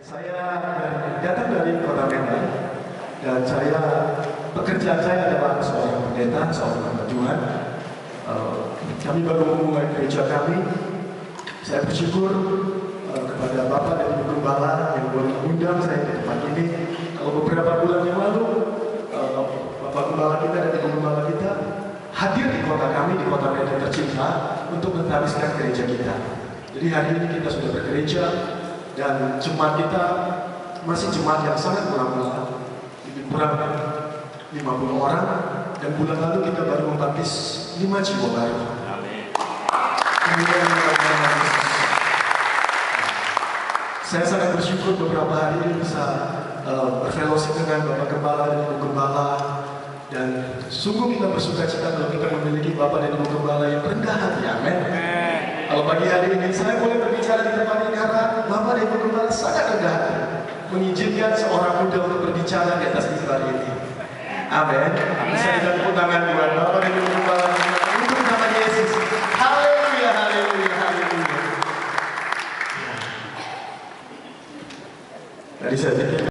Saya datang dari Kota Medan dan pekerjaan saya adalah seorang pendeta, seorang pembajuan. Kami baru memulai gereja kami. Saya bersyukur kepada Bapak dan Ibu Gembala yang boleh mengundang saya ke tempat ini. Kalau beberapa bulan yang lalu, Bapak Gembala kita dan Ibu Gembala kita hadir di kota kami, di Kota Medan tercinta, untuk mentariskan gereja kita. Jadi hari ini kita sudah bergereja dan jemaat kita masih jemaat yang sangat mula-mula, kurang 50 orang, dan bulan lalu kita baru membaptis 5 jiwa baru. Saya sangat bersyukur beberapa hari ini bisa berfellowship dengan Bapak Gembala dan Ibu Gembala, dan sungguh kita bersuka cita kalau kita memiliki Bapak dan Ibu Gembala yang rendah hati. Amin. Kalau pagi hari ini saya boleh berbicara di tempat ini karena Bapak dan Ibu Gembala sangat rendah hati mengizinkan seorang muda untuk berbicara di atas mimbar ini. Amin. Saya dan tepuk tangan buat Bapak dan Ibu Gembala untuk nama Yesus. Haleluya, haleluya, haleluya. Tadi saya pikir